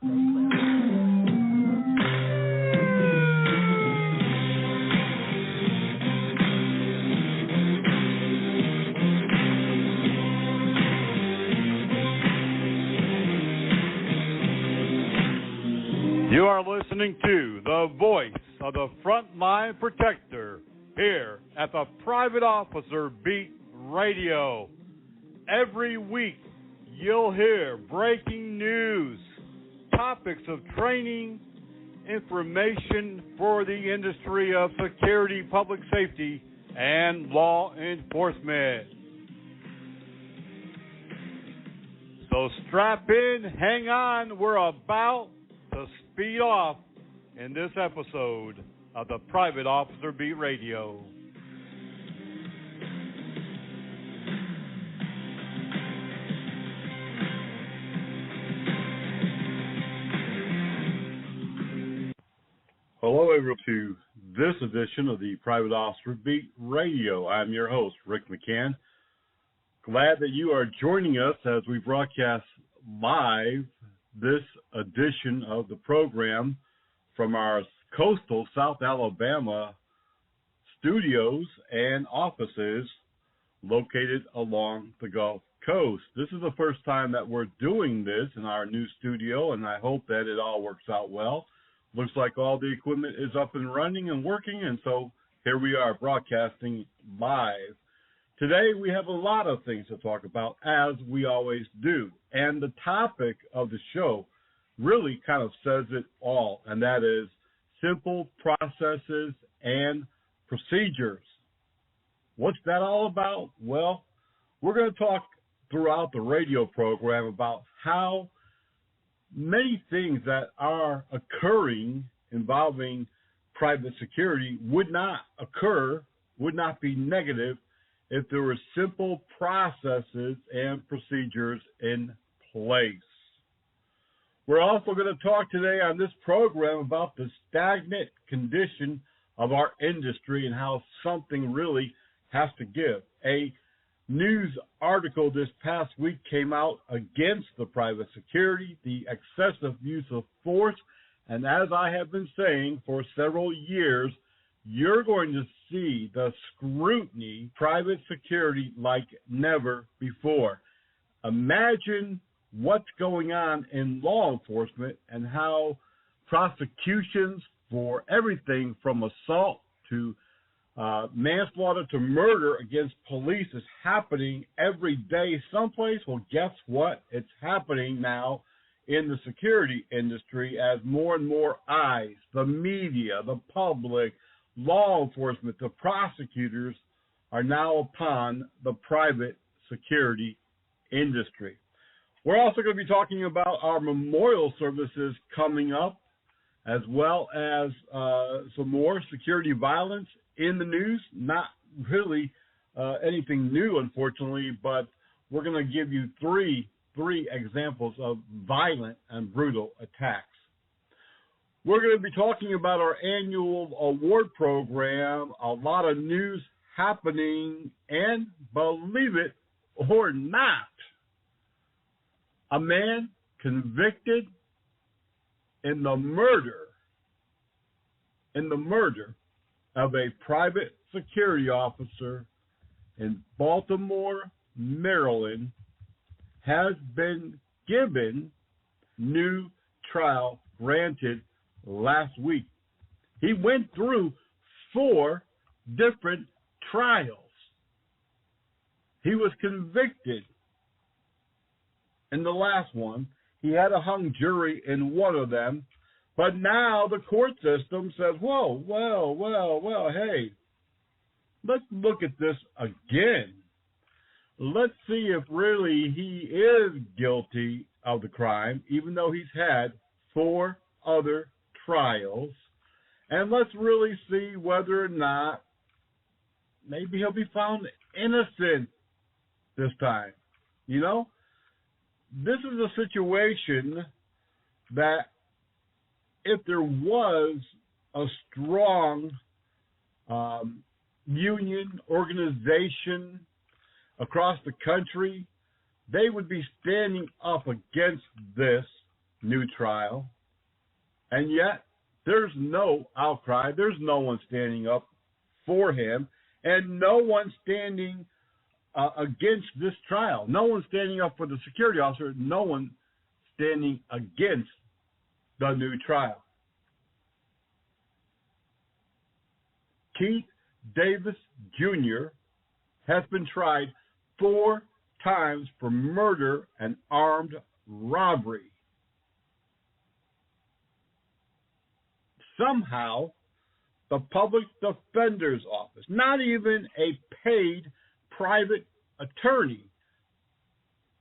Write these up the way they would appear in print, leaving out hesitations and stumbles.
You are listening to the voice of the frontline protector here at the Private Officer Beat Radio. Every week you'll hear breaking news, topics of training, information for the industry of security, public safety, and law enforcement. So strap in, hang on, we're about to speed off in this episode of the Private Officer Beat Radio. Hello, everyone, to this edition of the Private Officer Beat Radio. I'm your host, Rick McCann. Glad that you are joining us as we broadcast live this edition of the program from our coastal South Alabama studios and offices located along the Gulf Coast. This is the first time that we're doing this in our new studio, and I hope that it all works out well. Looks like all the equipment is up and running and working, and so here we are broadcasting live. Today we have a lot of things to talk about, as we always do. And the topic of the show really kind of says it all, and that is simple processes and procedures. What's that all about? Well, we're going to talk throughout the radio program about how many things that are occurring involving private security would not occur, would not be negative, if there were simple processes and procedures in place. We're also going to talk today on this program about the stagnant condition of our industry and how something really has to give. A news article this past week came out against the private security, the excessive use of force, and as I have been saying for several years, you're going to see the scrutiny private security like never before. Imagine what's going on in law enforcement and how prosecutions for everything from assault to manslaughter to murder against police is happening every day someplace. Well, guess what? It's happening now in the security industry as more and more eyes, the media, the public, law enforcement, the prosecutors are now upon the private security industry. We're also going to be talking about our memorial services coming up, as well as some more security violence in the news. Not really anything new, unfortunately, but we're going to give you three examples of violent and brutal attacks. We're going to be talking about our annual award program, a lot of news happening, and believe it or not, a man convicted in the murder of a private security officer in Baltimore, Maryland, has been given new trial granted last week. He went through 4 different trials. He was convicted in the last one. He had a hung jury in one of them, but now the court system says, whoa, well, hey, let's look at this again. Let's see if really he is guilty of the crime, even though he's had 4 other trials. And let's really see whether or not maybe he'll be found innocent this time. You know, this is a situation that if there was a strong union organization across the country, they would be standing up against this new trial, and yet there's no outcry. There's no one standing up for him, and no one standing against this trial. No one standing up for the security officer. No one standing against the new trial. Keith Davis Jr. has been tried 4 times for murder and armed robbery. Somehow, the public defender's office, not even a paid private attorney,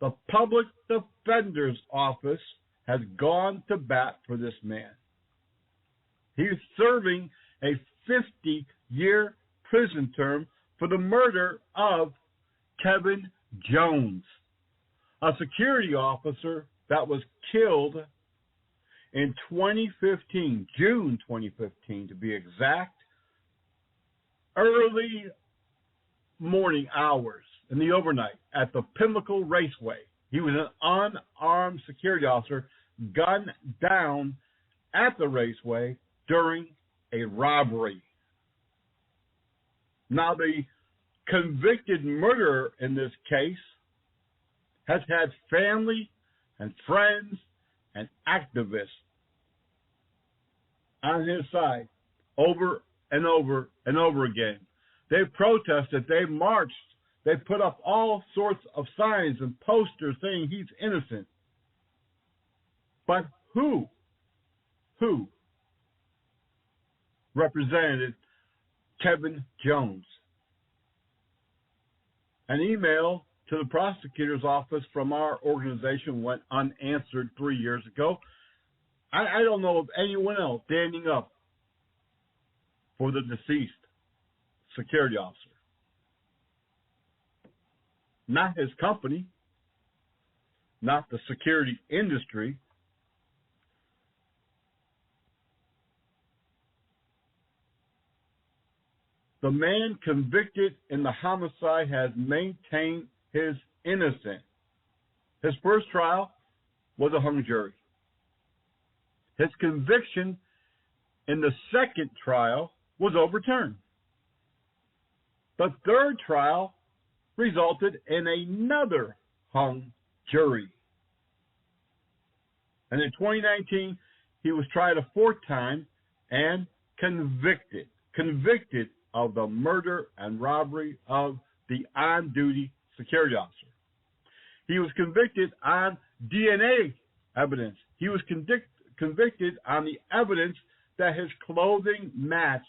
the public defender's office has gone to bat for this man. He's serving a 50-year prison term for the murder of Kevin Jones, a security officer that was killed in 2015, June 2015 to be exact, early morning hours in the overnight at the Pinnacle Raceway. He was an unarmed security officer gunned down at the raceway during a robbery. Now, the convicted murderer in this case has had family and friends and activists on his side over and over and over again. They protested, they marched, they put up all sorts of signs and posters saying he's innocent. But who represented Kevin Jones? An email to the prosecutor's office from our organization went unanswered 3 years ago. I don't know of anyone else standing up for the deceased security officer. Not his company, not the security industry. The man convicted in the homicide has maintained his innocence. His first trial was a hung jury. His conviction in the second trial was overturned. The third trial resulted in another hung jury. And in 2019, he was tried a 4th time and convicted of the murder and robbery of the on-duty security officer. He was convicted on DNA evidence. He was convicted on the evidence that his clothing matched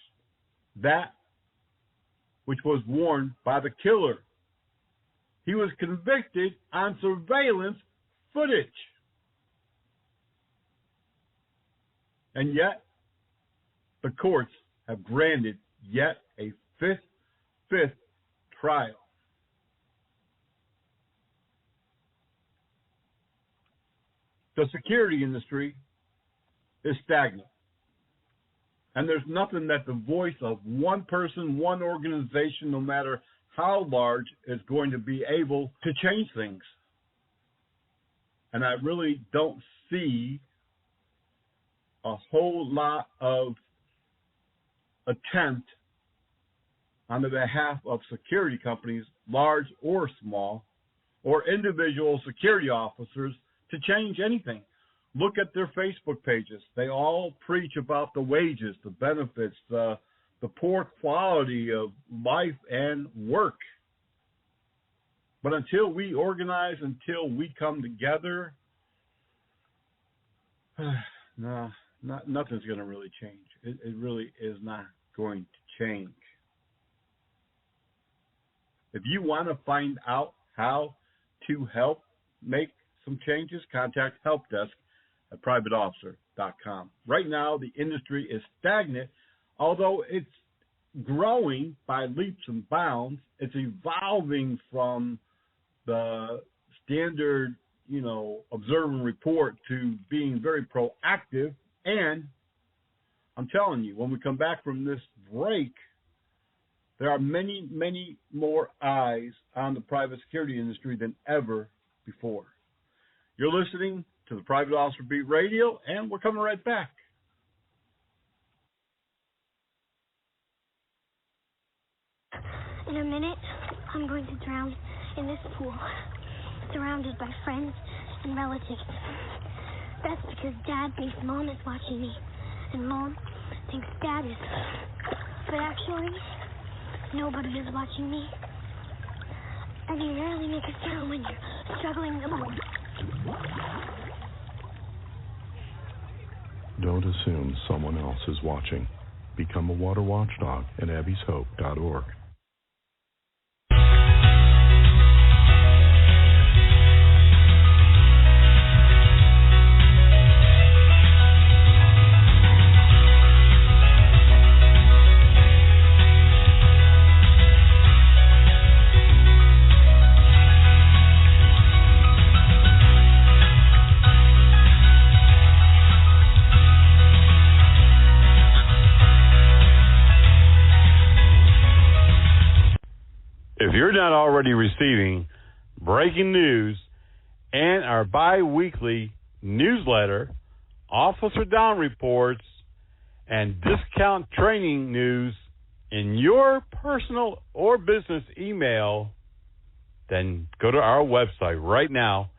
that which was worn by the killer. He was convicted on surveillance footage. And yet, the courts have granted yet a fifth trial. The security industry is stagnant. And there's nothing that the voice of one person, one organization, no matter how large, is going to be able to change things. And I really don't see a whole lot of attempt on the behalf of security companies, large or small, or individual security officers to change anything. Look at their Facebook pages. They all preach about the wages, the benefits, the poor quality of life and work. But until we organize, until we come together, nothing's going to really change. It really is not going to change. If you want to find out how to help make some changes, contact help desk at privateofficer.com. Right now, the industry is stagnant, although it's growing by leaps and bounds. It's evolving from the standard, observe and report to being very proactive. And I'm telling you, when we come back from this break, there are many, many more eyes on the private security industry than ever before. You're listening to the Private Officer Beat Radio, and we're coming right back. In a minute, I'm going to drown in this pool, surrounded by friends and relatives. That's because Dad thinks Mom is watching me, and Mom thinks Dad is. But actually, nobody is watching me. And you rarely make a sound when you're struggling the most. Don't assume someone else is watching. Become a water watchdog at abbyshope.org. If you're not already receiving breaking news and our bi-weekly newsletter, Officer Down reports, and discount training news in your personal or business email, then go to our website right now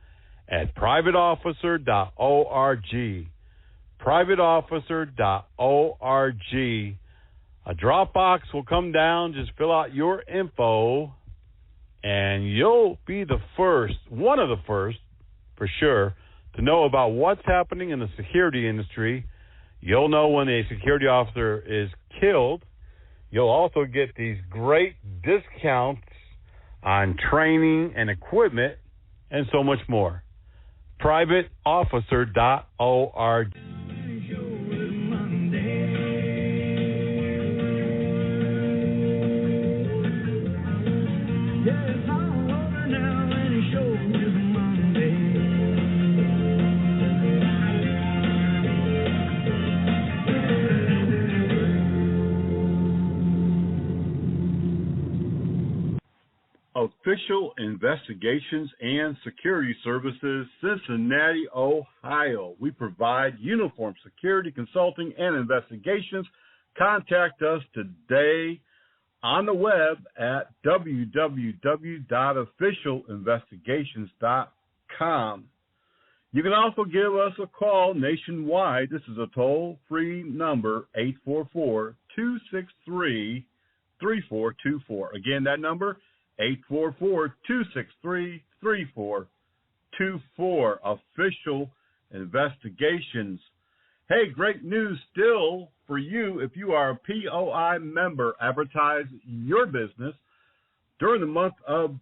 at privateofficer.org. privateofficer.org. A Dropbox will come down. Just fill out your info, and you'll be the first, one of the first, for sure, to know about what's happening in the security industry. You'll know when a security officer is killed. You'll also get these great discounts on training and equipment and so much more. privateofficer.org. Official Investigations and Security Services, Cincinnati, Ohio. We provide uniform security consulting and investigations. Contact us today on the web at www.officialinvestigations.com. You can also give us a call nationwide. This is a toll-free number, 844-263-3424. Again, that number, 844-263-3424. Official Investigations. Hey, great news still for you. If you are a POI member, advertise your business during the month of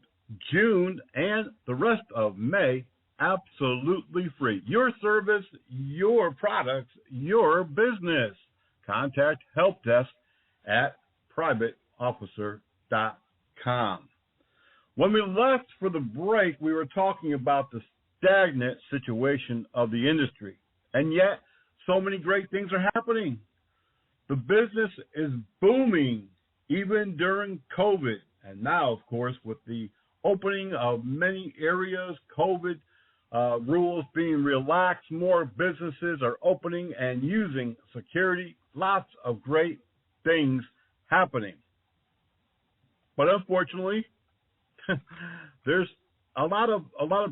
June and the rest of May, absolutely free. Your service, your products, your business. Contact help desk at privateofficer.com. When we left for the break, we were talking about the stagnant situation of the industry, and yet so many great things are happening. The business is booming even during COVID, and now, of course, with the opening of many areas, COVID rules being relaxed, more businesses are opening and using security. Lots of great things happening. But unfortunately, there's a lot of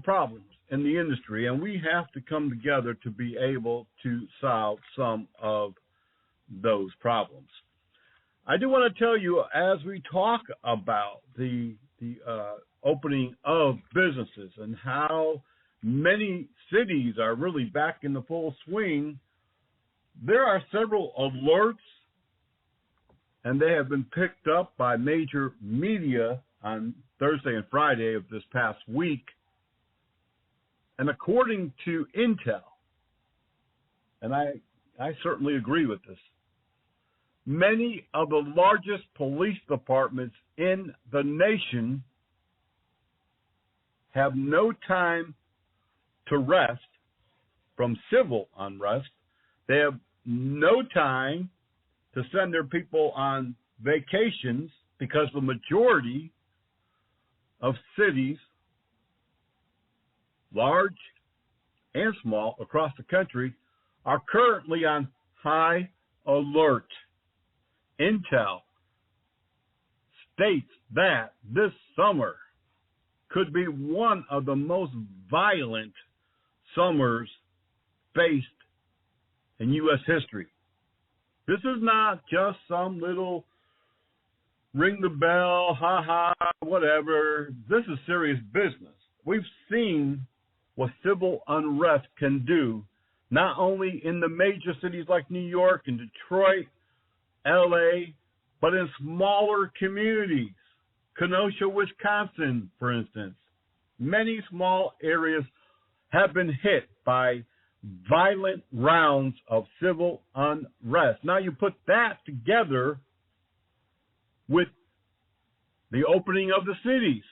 problems in the industry, and we have to come together to be able to solve some of those problems. I do want to tell you, as we talk about the opening of businesses and how many cities are really back in the full swing, there are several alerts, and they have been picked up by major media on Thursday and Friday of this past week. And according to Intel, and I certainly agree with this, many of the largest police departments in the nation have no time to rest from civil unrest. They have no time to send their people on vacations because the majority of cities, large and small across the country are currently on high alert. Intel states that this summer could be one of the most violent summers faced in U.S. history. This is not just some little ring the bell, ha ha, whatever. This is serious business. We've seen what civil unrest can do, not only in the major cities like New York and Detroit, L.A., but in smaller communities. Kenosha, Wisconsin, for instance. Many small areas have been hit by violent rounds of civil unrest. Now you put that together with the opening of the cities.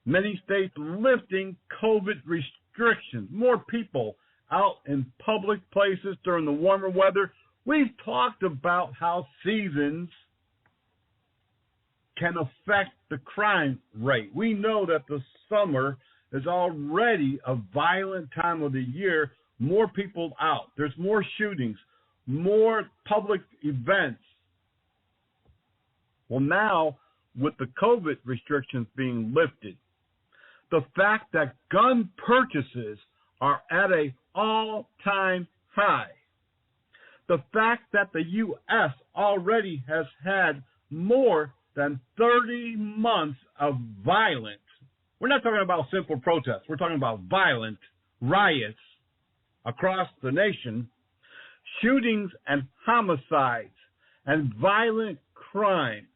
Many states lifting COVID restrictions. More people out in public places during the warmer weather. We've talked about how seasons can affect the crime rate. We know that the summer is already a violent time of the year. More people out. There's more shootings, more public events. Well, now, with the COVID restrictions being lifted, the fact that gun purchases are at an all-time high, the fact that the U.S. already has had more than 30 months of violence. We're not talking about simple protests. We're talking about violent riots across the nation, shootings and homicides and violent crime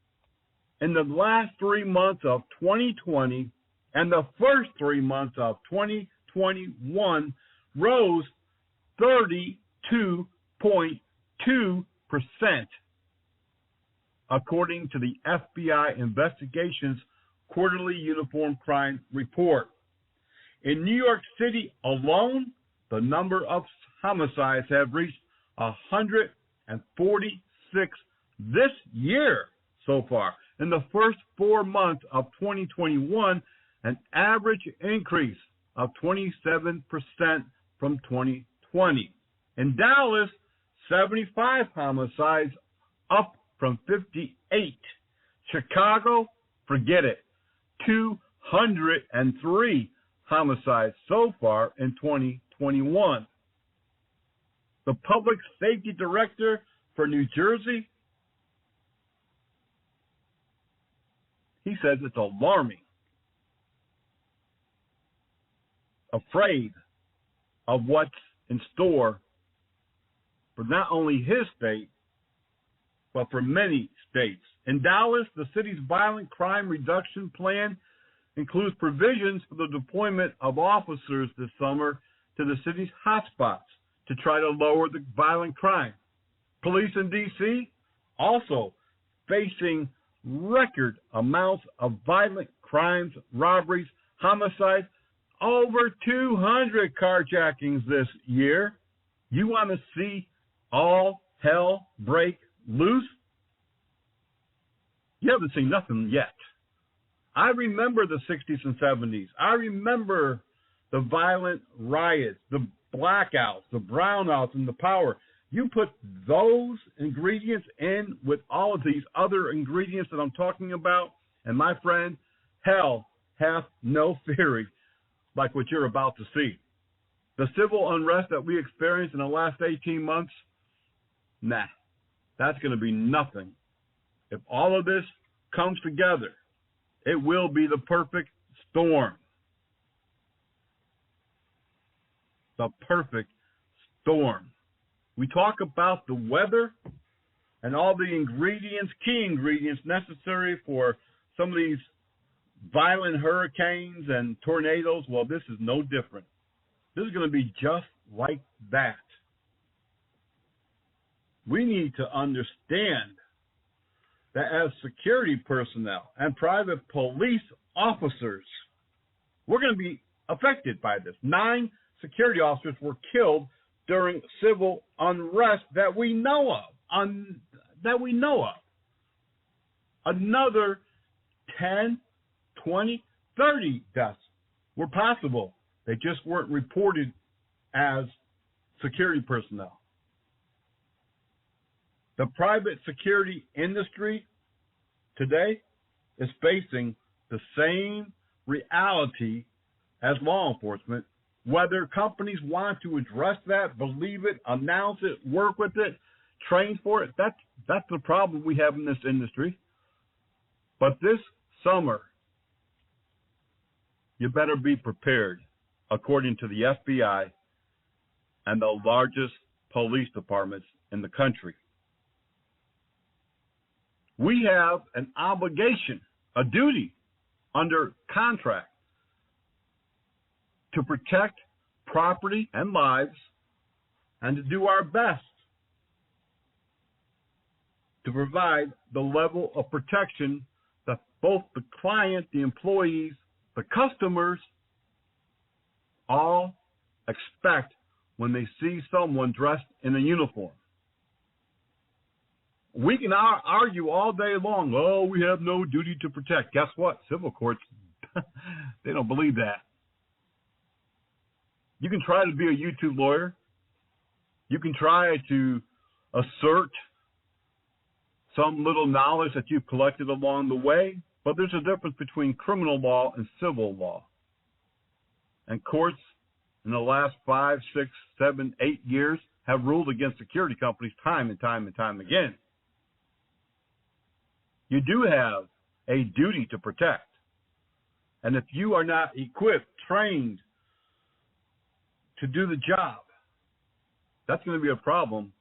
in the last 3 months of 2020 and the first 3 months of 2021 rose 32.2%, according to the FBI Investigations Quarterly Uniform Crime Report. In New York City alone, the number of homicides have reached 146 this year so far. In the first 4 months of 2021, an average increase of 27% from 2020. In Dallas, 75 homicides, up from 58. Chicago, forget it, 203 homicides so far in 2021. The public safety director for New Jersey, he says it's alarming. Afraid of what's in store for not only his state, but for many states. In Dallas, the city's violent crime reduction plan includes provisions for the deployment of officers this summer to the city's hotspots to try to lower the violent crime. Police in D.C. also facing record amounts of violent crimes, robberies, homicides, over 200 carjackings this year. You want to see all hell break loose? You haven't seen nothing yet. I remember the 60s and 70s. I remember the violent riots, the blackouts, the brownouts, and the power. You put those ingredients in with all of these other ingredients that I'm talking about, and my friend, hell hath no fury like what you're about to see. The civil unrest that we experienced in the last 18 months, nah, that's going to be nothing. If all of this comes together, it will be the perfect storm. The perfect storm. We talk about the weather and all the ingredients, key ingredients necessary for some of these violent hurricanes and tornadoes. Well, this is no different. This is going to be just like that. We need to understand that as security personnel and private police officers, we're going to be affected by this. 9 security officers were killed during civil unrest that we know of. Another 10, 20, 30 deaths were possible. They just weren't reported as security personnel. The private security industry today is facing the same reality as law enforcement. Whether companies want to address that, believe it, announce it, work with it, train for it, that's the problem we have in this industry. But this summer, you better be prepared, according to the FBI and the largest police departments in the country. We have an obligation, a duty under contract to protect property and lives and to do our best to provide the level of protection that both the client, the employees, the customers all expect when they see someone dressed in a uniform. We can argue all day long, oh, we have no duty to protect. Guess what? Civil courts, they don't believe that. You can try to be a YouTube lawyer. You can try to assert some little knowledge that you've collected along the way, but there's a difference between criminal law and civil law. And courts in the last 5, 6, 7, 8 years have ruled against security companies time and time and time again. You do have a duty to protect. And if you are not equipped, trained to do the job, that's going to be a problem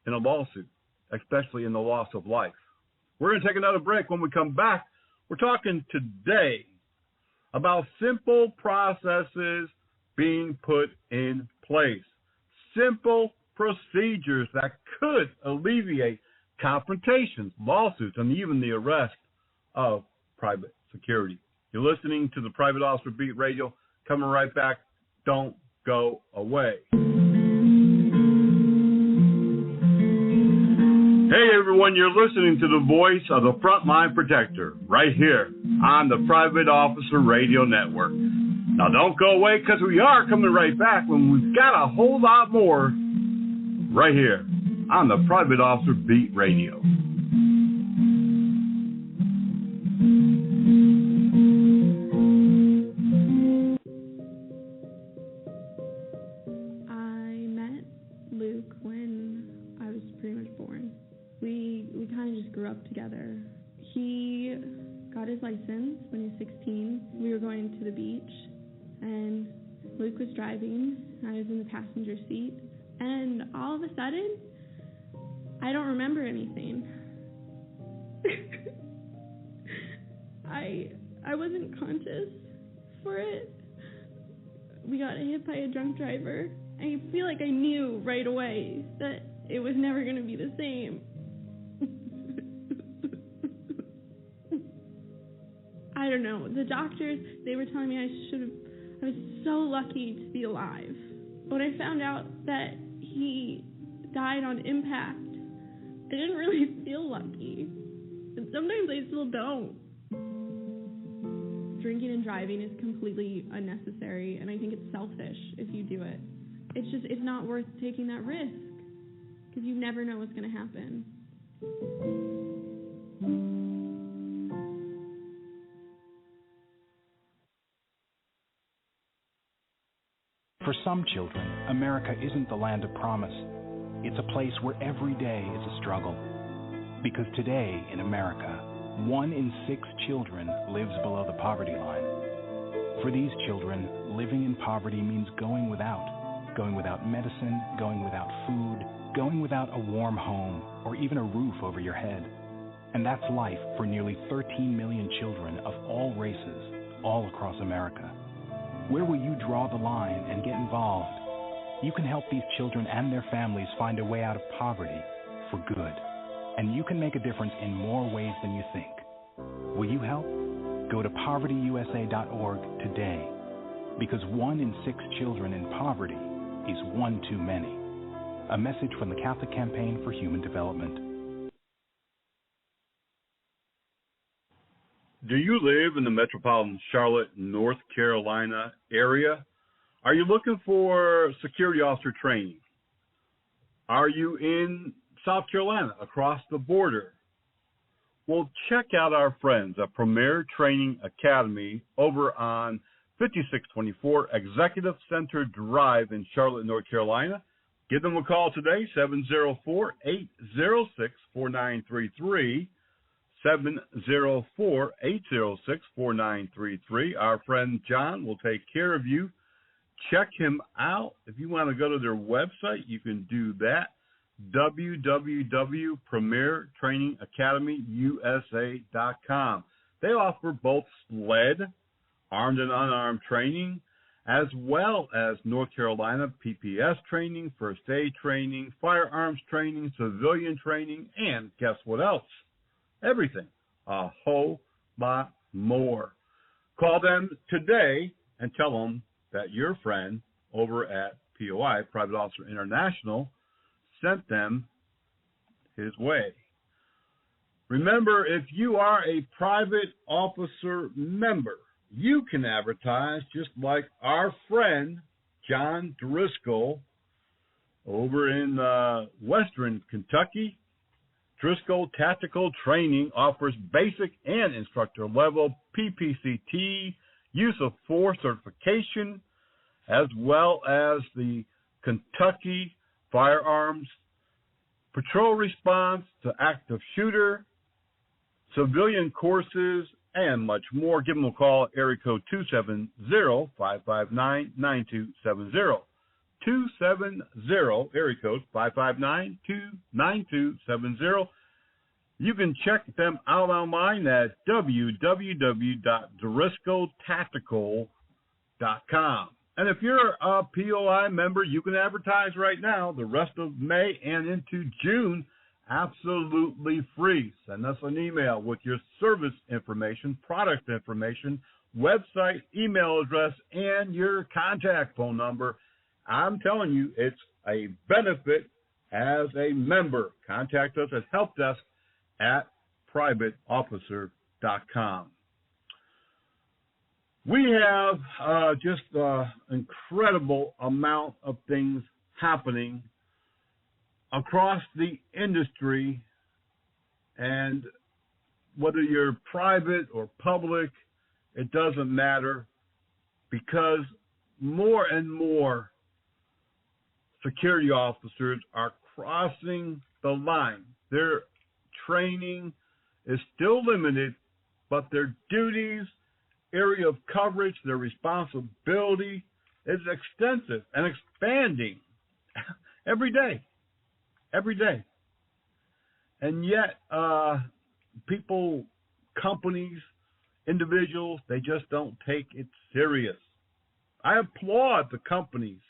in a lawsuit, especially in the loss of life. We're going to take another break. When we come back, we're talking today about simple processes being put in place, simple procedures that could alleviate confrontations, lawsuits, and even the arrest of private security. You're listening to the Private Officer Beat Radio. Coming right back. Don't go away. Hey everyone, you're listening to the voice of the Frontline Protector right here on the Private Officer Radio Network. Now don't go away, because we are coming right back when we've got a whole lot more right here on the Private Officer Beat Radio. I met Luke when I was pretty much born. We kind of just grew up together. He got his license when he was 16. We were going to the beach, and Luke was driving. I was in the passenger seat, and all of a sudden, I don't remember anything. I wasn't conscious for it. We got hit by a drunk driver. I feel like I knew right away that it was never going to be the same. I don't know. The doctors, they were telling me I was so lucky to be alive. When I found out that he died on impact, I didn't really feel lucky. And sometimes I still don't. Drinking and driving is completely unnecessary, and I think it's selfish if you do it. It's not worth taking that risk, because you never know what's going to happen. For some children, America isn't the land of promise. It's a place where every day is a struggle. Because today in America, 1 in 6 children lives below the poverty line. For these children, living in poverty means going without medicine, going without food, going without a warm home, or even a roof over your head. And that's life for nearly 13 million children of all races, all across America. Where will you draw the line and get involved? You can help these children and their families find a way out of poverty for good. And you can make a difference in more ways than you think. Will you help? Go to povertyusa.org today. Because 1 in 6 children in poverty is one too many. A message from the Catholic Campaign for Human Development. Do you live in the metropolitan Charlotte, North Carolina area? Are you looking for security officer training? Are you in South Carolina, across the border? Well, check out our friends at Premier Training Academy over on 5624 Executive Center Drive in Charlotte, North Carolina. Give them a call today, 704-806-4933, 704-806-4933. Our friend John will take care of you. Check him out. If you want to go to their website, you can do that, www.premiertrainingacademyusa.com. They offer both SLED, armed and unarmed training, as well as North Carolina PPS training, first aid training, firearms training, civilian training, and guess what else? Everything. A whole lot more. Call them today and tell them that your friend over at POI, Private Officer International, sent them his way. Remember, if you are a private officer member, you can advertise just like our friend John Driscoll over in Western Kentucky. Driscoll Tactical Training offers basic and instructor level PPCT, use of force certification, as well as the Kentucky firearms, patrol response to active shooter, civilian courses, and much more. Give them a call, area code 270-559-9270. 270, area code 559-9270. You can check them out online at www.driscolltactical.com. And if you're a POI member, you can advertise right now the rest of May and into June absolutely free. Send us an email with your service information, product information, website, email address, and your contact phone number. I'm telling you, it's a benefit as a member. Contact us at helpdesk@privateofficer.com. We have just an incredible amount of things happening across the industry, and whether you're private or public, it doesn't matter, because more and more security officers are crossing the line. Their training is still limited, but their duties, area of coverage, their responsibility is extensive and expanding every day. Every day. And yet, people, companies, individuals, they just don't take it serious. I applaud the companies,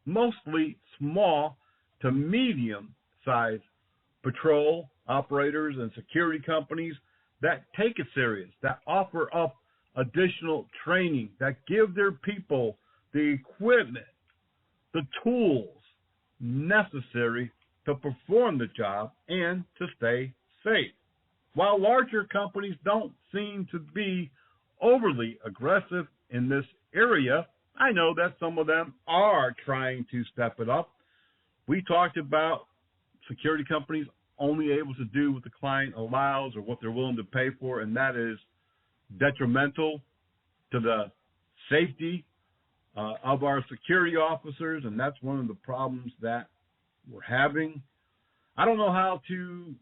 mostly small to medium-sized patrol operators and security companies that take it serious, that offer up additional training, that give their people the equipment, the tools necessary to perform the job and to stay safe. While larger companies don't seem to be overly aggressive in this area, I know that some of them are trying to step it up. We talked about security companies only able to do what the client allows or what they're willing to pay for, and that is detrimental to the safety of our security officers, and that's one of the problems that we're having. I don't know how to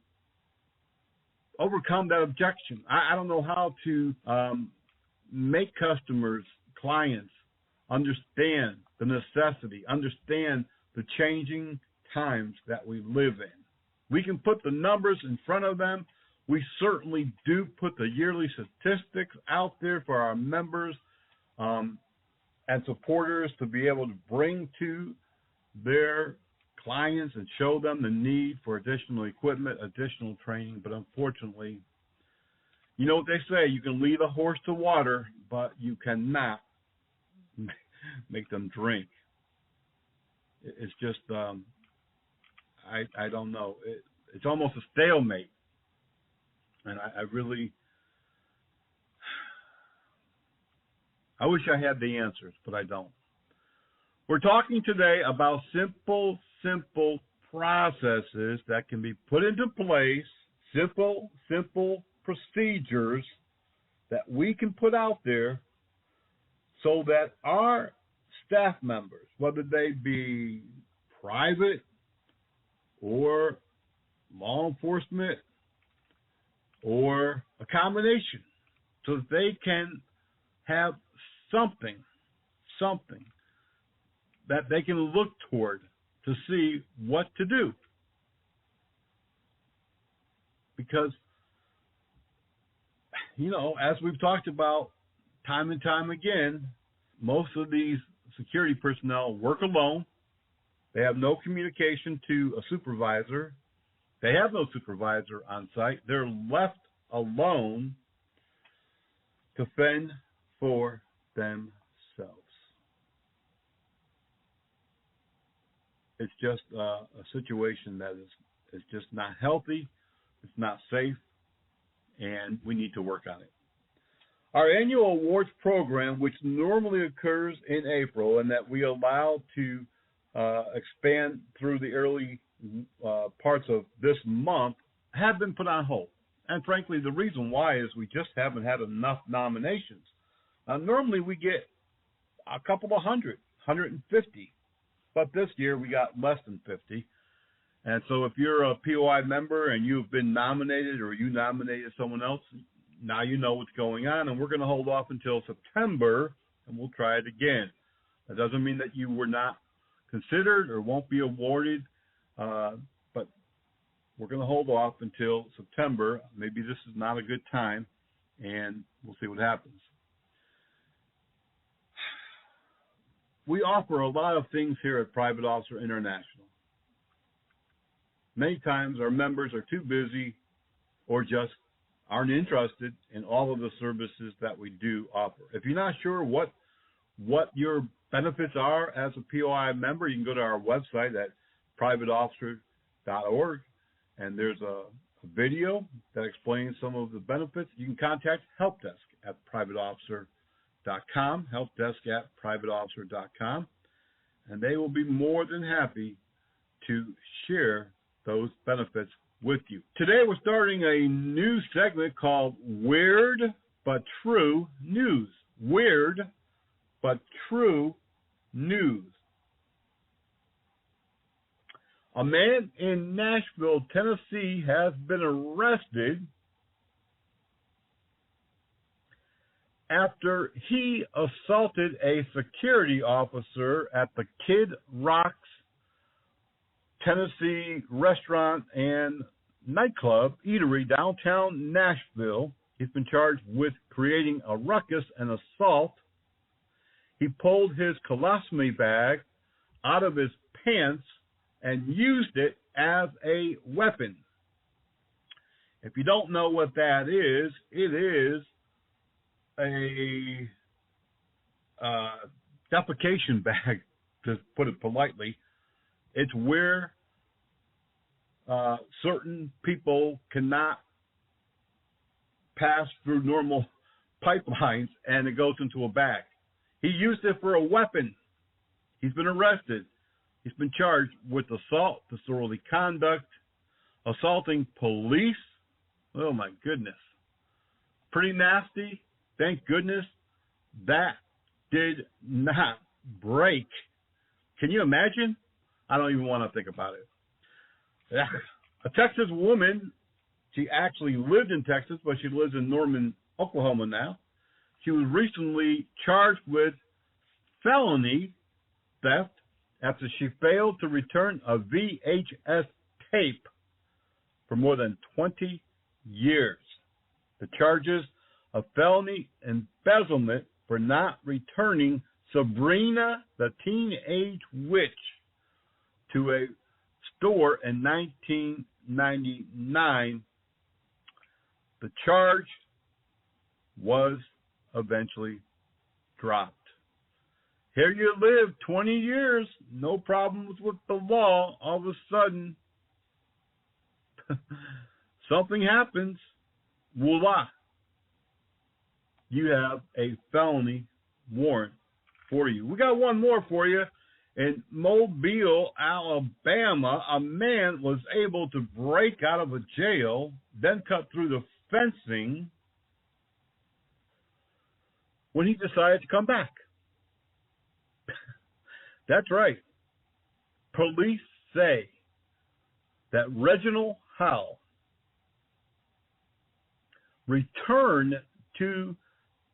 overcome that objection. I don't know how to make customers, clients, understand the necessity, understand the changing times that we live in. We can put the numbers in front of them. We certainly do put the yearly statistics out there for our members and supporters to be able to bring to their clients and show them the need for additional equipment, additional training. But unfortunately, you know what they say, you can lead a horse to water, but you cannot make them drink. It's just, I don't know. It's almost a stalemate. And I really, I wish I had the answers, but I don't. We're talking today about simple processes that can be put into place, simple procedures that we can put out there so that our staff members, whether they be private or law enforcement or a combination, so that they can have something that they can look toward to see what to do. Because, as we've talked about time and time again, most of these security personnel work alone. They have no communication to a supervisor. They have no supervisor on site. They're left alone to fend for themselves. It's just a situation that is just not healthy. It's not safe, and we need to work on it. Our annual awards program, which normally occurs in April and that we allow to expand through the early parts of this month, have been put on hold. And frankly, the reason why is we just haven't had enough nominations. Normally we get a couple of 150, but this year we got less than 50. And so if you're a POI member and you've been nominated or you nominated someone else, now you know what's going on, and we're going to hold off until September, and we'll try it again. That doesn't mean that you were not considered or won't be awarded, but we're going to hold off until September. Maybe this is not a good time, and we'll see what happens. We offer a lot of things here at Private Officer International. Many times our members are too busy or just aren't interested in all of the services that we do offer. If you're not sure what your benefits are as a POI member, you can go to our website at privateofficer.org, and there's a video that explains some of the benefits. You can contact Help Desk at privateofficer.com, Help Desk at privateofficer.com, and they will be more than happy to share those benefits with you. Today we're starting a new segment called Weird But True News. Weird But True News. A man in Nashville, Tennessee has been arrested after he assaulted a security officer at the Kid Rock's Tennessee restaurant and nightclub eatery downtown Nashville. He's been charged with creating a ruckus and assault. He pulled his colostomy bag out of his pants and used it as a weapon. If you don't know what that is, it is a defecation bag, to put it politely. It's where certain people cannot pass through normal pipelines, and it goes into a bag. He used it for a weapon. He's been arrested. He's been charged with assault, disorderly conduct, assaulting police. Oh, my goodness. Pretty nasty. Thank goodness that did not break. Can you imagine? I don't even want to think about it. A Texas woman, she actually lived in Texas, but she lives in Norman, Oklahoma now. She was recently charged with felony theft after she failed to return a VHS tape for more than 20 years. The charges of felony embezzlement for not returning Sabrina the Teenage Witch to a store in 1999. The charge was eventually dropped. Here you live 20 years, no problems with the law. All of a sudden, something happens. Voila. You have a felony warrant for you. We got one more for you. In Mobile, Alabama, a man was able to break out of a jail, then cut through the fencing when he decided to come back. That's right. Police say that Reginald Howell returned to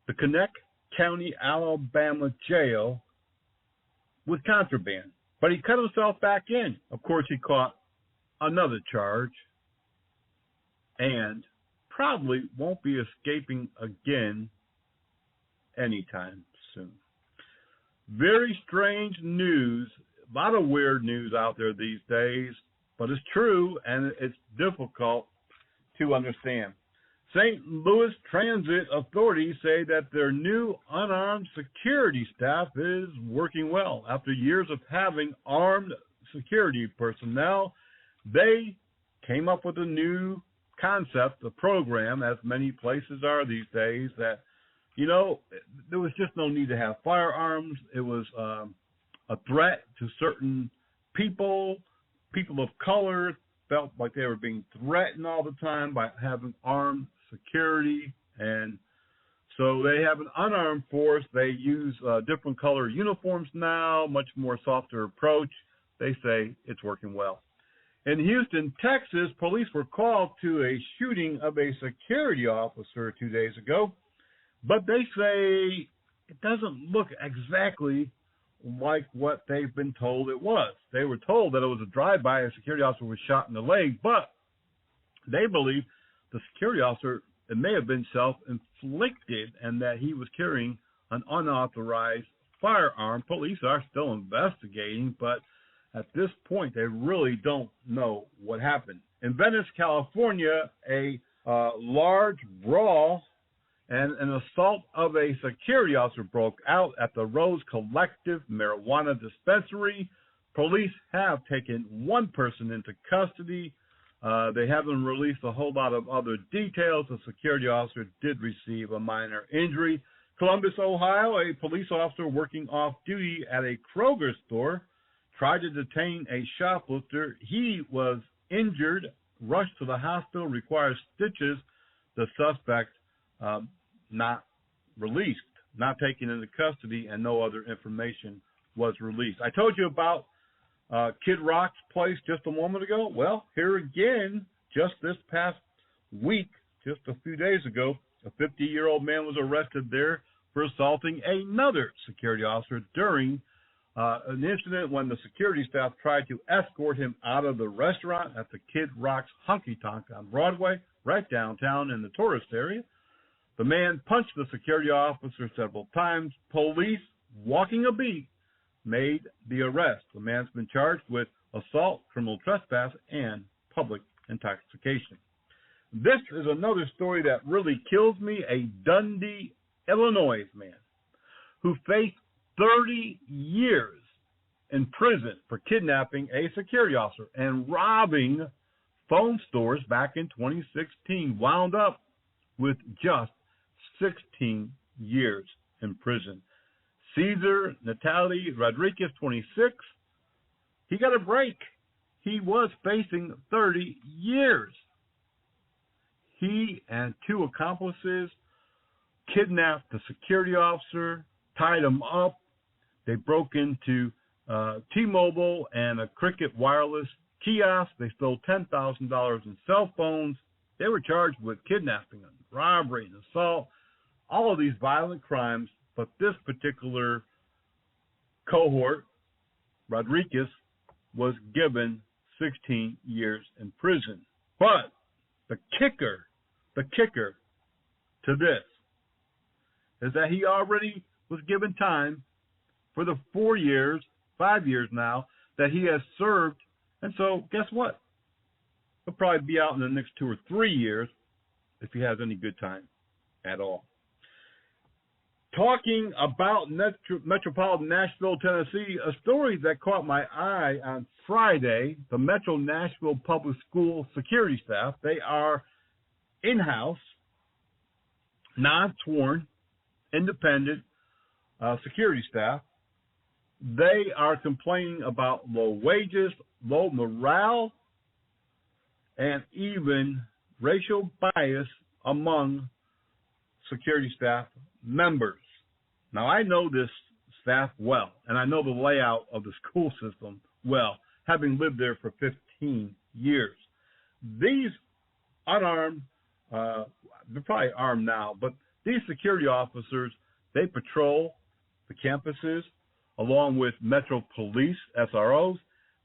the Gwinnett County, Alabama jail with contraband, but he cut himself back in. Of course, he caught another charge and probably won't be escaping again anytime soon. Very strange news, a lot of weird news out there these days, but it's true and it's difficult to understand. St. Louis Transit authorities say that their new unarmed security staff is working well. After years of having armed security personnel, they came up with a new concept, a program, as many places are these days, that, you know, there was just no need to have firearms. It was a threat to certain people of color felt like they were being threatened all the time by having armed security, and so they have an unarmed force. They use different color uniforms now, much more softer approach. They say it's working well. In Houston, Texas, police were called to a shooting of a security officer 2 days ago, but they say it doesn't look exactly like what they've been told it was. They were told that it was a drive-by, a security officer was shot in the leg, but they believe the security officer, it may have been self-inflicted and that he was carrying an unauthorized firearm. Police are still investigating, but at this point, they really don't know what happened. In Venice, California, a large brawl and an assault of a security officer broke out at the Rose Collective Marijuana Dispensary. Police have taken one person into custody. They haven't released a whole lot of other details. The security officer did receive a minor injury. Columbus, Ohio, a police officer working off duty at a Kroger store tried to detain a shoplifter. He was injured, rushed to the hospital, requires stitches. The suspect not released, not taken into custody, and no other information was released. I told you about Kid Rock's place just a moment ago. Well, here again, just this past week, just a few days ago, a 50-year-old man was arrested there for assaulting another security officer during an incident when the security staff tried to escort him out of the restaurant at the Kid Rock's Honky Tonk on Broadway, right downtown in the tourist area. The man punched the security officer several times. Police, walking a beat, made the arrest. The man's been charged with assault, criminal trespass, and public intoxication. This is another story that really kills me. A Dundee, Illinois man who faced 30 years in prison for kidnapping a security officer and robbing phone stores back in 2016 wound up with just 16 years in prison. Cesar Natalie Rodriguez, 26, he got a break. He was facing 30 years. He and two accomplices kidnapped the security officer, tied him up. They broke into T-Mobile and a Cricket Wireless kiosk. They stole $10,000 in cell phones. They were charged with kidnapping and robbery and assault, all of these violent crimes. But this particular cohort, Rodriguez, was given 16 years in prison. But the kicker to this is that he already was given time for the 5 years now that he has served. And so guess what? He'll probably be out in the next 2 or 3 years if he has any good time at all. Talking about Metropolitan Nashville, Tennessee, a story that caught my eye on Friday. The Metro Nashville Public School security staff, they are in-house, non-sworn, independent security staff. they are complaining about low wages, low morale, and even racial bias among security staff members. Now, I know this staff well, and I know the layout of the school system well, having lived there for 15 years. These unarmed, they're probably armed now, but these security officers, they patrol the campuses along with Metro Police, SROs.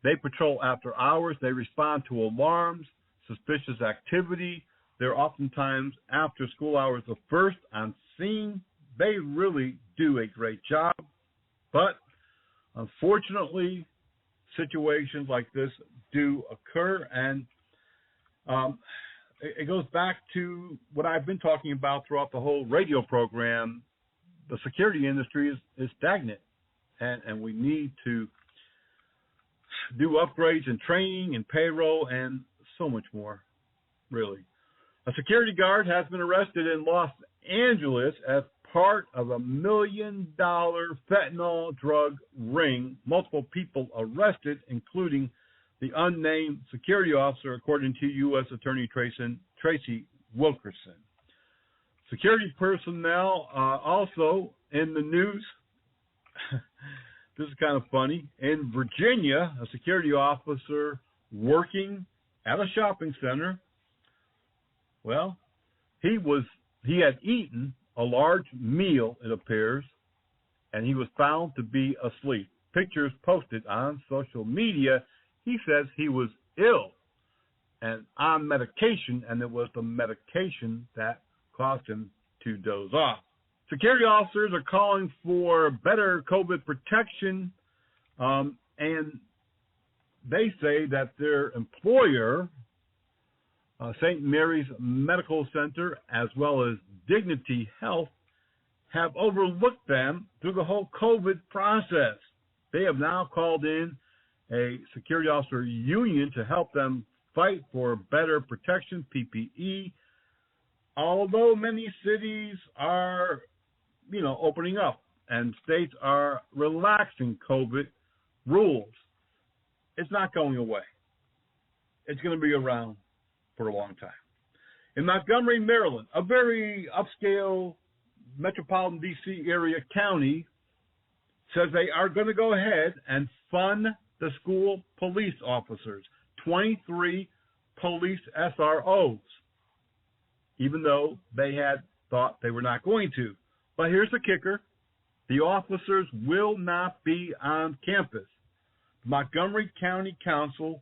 They patrol after hours. They respond to alarms, suspicious activity. They're oftentimes after school hours the first on scene. They really do a great job. But unfortunately, situations like this do occur, and it goes back to what I've been talking about throughout the whole radio program. The security industry is stagnant, and we need to do upgrades in training and payroll and so much more, really. A security guard has been arrested in Los Angeles as part of $1 million fentanyl drug ring. Multiple people arrested, including the unnamed security officer, according to U.S. Attorney Tracy Wilkerson. Security personnel also in the news. This is kind of funny. In Virginia, a security officer working at a shopping center, well, he had eaten a large meal, it appears, and he was found to be asleep. Pictures posted on social media, he says he was ill and on medication, and it was the medication that caused him to doze off. Security officers are calling for better COVID protection, and they say that their employer, St. Mary's Medical Center, as well as Dignity Health, have overlooked them through the whole COVID process. They have now called in a security officer union to help them fight for better protection, PPE. Although many cities are, opening up and states are relaxing COVID rules, it's not going away. It's going to be around for a long time. In Montgomery, Maryland, a very upscale metropolitan D.C. area county says they are going to go ahead and fund the school police officers, 23 police SROs, even though they had thought they were not going to. But here's the kicker. The officers will not be on campus. The Montgomery County Council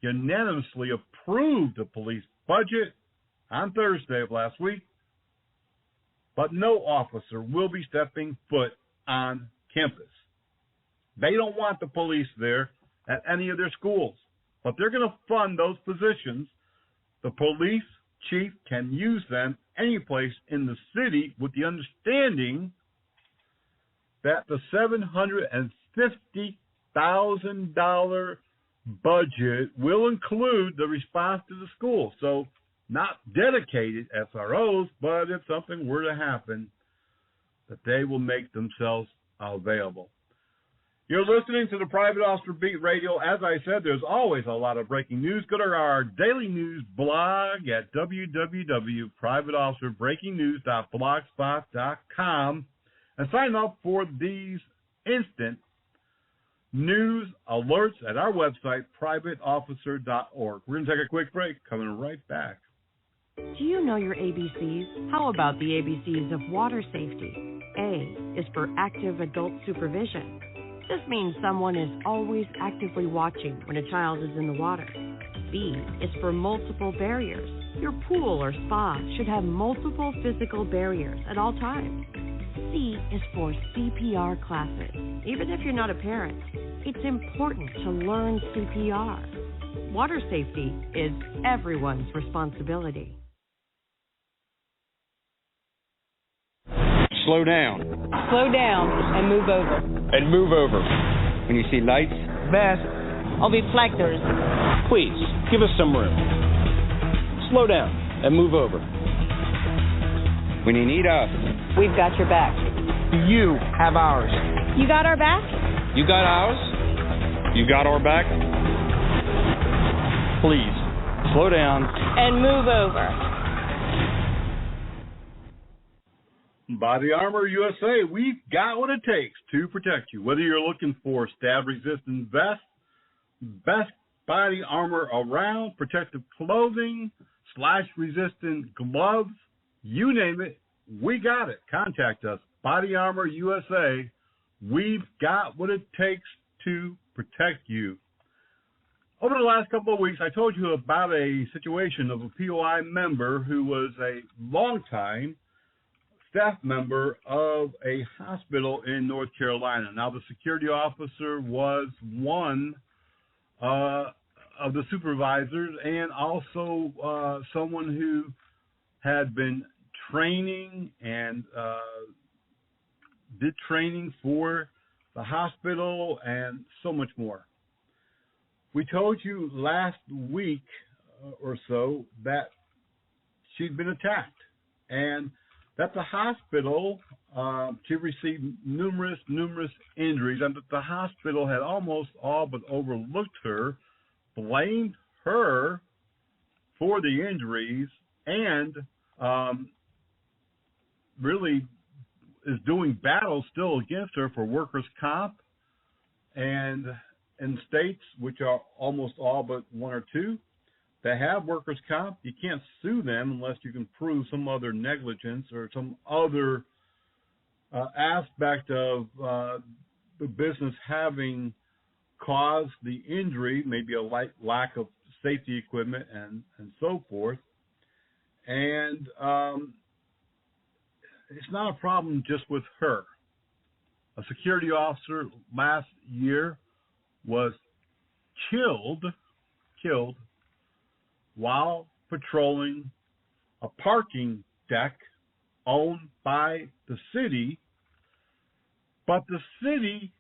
unanimously approved the police budget on Thursday of last week, but no officer will be stepping foot on campus. They don't want the police there at any of their schools, but they're going to fund those positions. The police chief can use them any place in the city with the understanding that the $750,000 budget will include the response to the school. So not dedicated SROs, but if something were to happen, that they will make themselves available. You're listening to the Private Officer Beat Radio. As I said, there's always a lot of breaking news. Go to our daily news blog at www.privateofficerbreakingnews.blogspot.com and sign up for these instant news alerts at our website, privateofficer.org. We're going to take a quick break. Coming right back. Do you know your ABCs? How about the ABCs of water safety? A is for active adult supervision. This means someone is always actively watching when a child is in the water. B is for multiple barriers. Your pool or spa should have multiple physical barriers at all times. C is for CPR classes. Even if you're not a parent, it's important to learn CPR. Water safety is everyone's responsibility. Slow down. Slow down and move over. And move over. When you see lights, Best. Or reflectors. please give us some room. Slow down and move over. When you need us, We've got your back. you have ours. You got our back? You got ours? You got our back? Please, slow down. And move over. Body Armor USA, we've got what it takes to protect you. Whether you're looking for stab-resistant vests, best body armor around, protective clothing, slash-resistant gloves, you name it, we got it. Contact us, Body Armor USA. We've got what it takes to protect you. Over the last couple of weeks, I told you about a situation of a POI member who was a longtime staff member of a hospital in North Carolina. Now, the security officer was one of the supervisors and also someone who had been training and did training for the hospital and so much more. We told you last week or so that she'd been attacked and that the hospital, she received numerous injuries, and that the hospital had almost all but overlooked her, blamed her for the injuries, and really is doing battle still against her for workers' comp, and in states, which are almost all but one or two, that have workers' comp, you can't sue them unless you can prove some other negligence or some other aspect of the business having caused the injury, maybe a lack of safety equipment and so forth. And it's not a problem just with her. A security officer last year was killed while patrolling a parking deck owned by the city, but the city,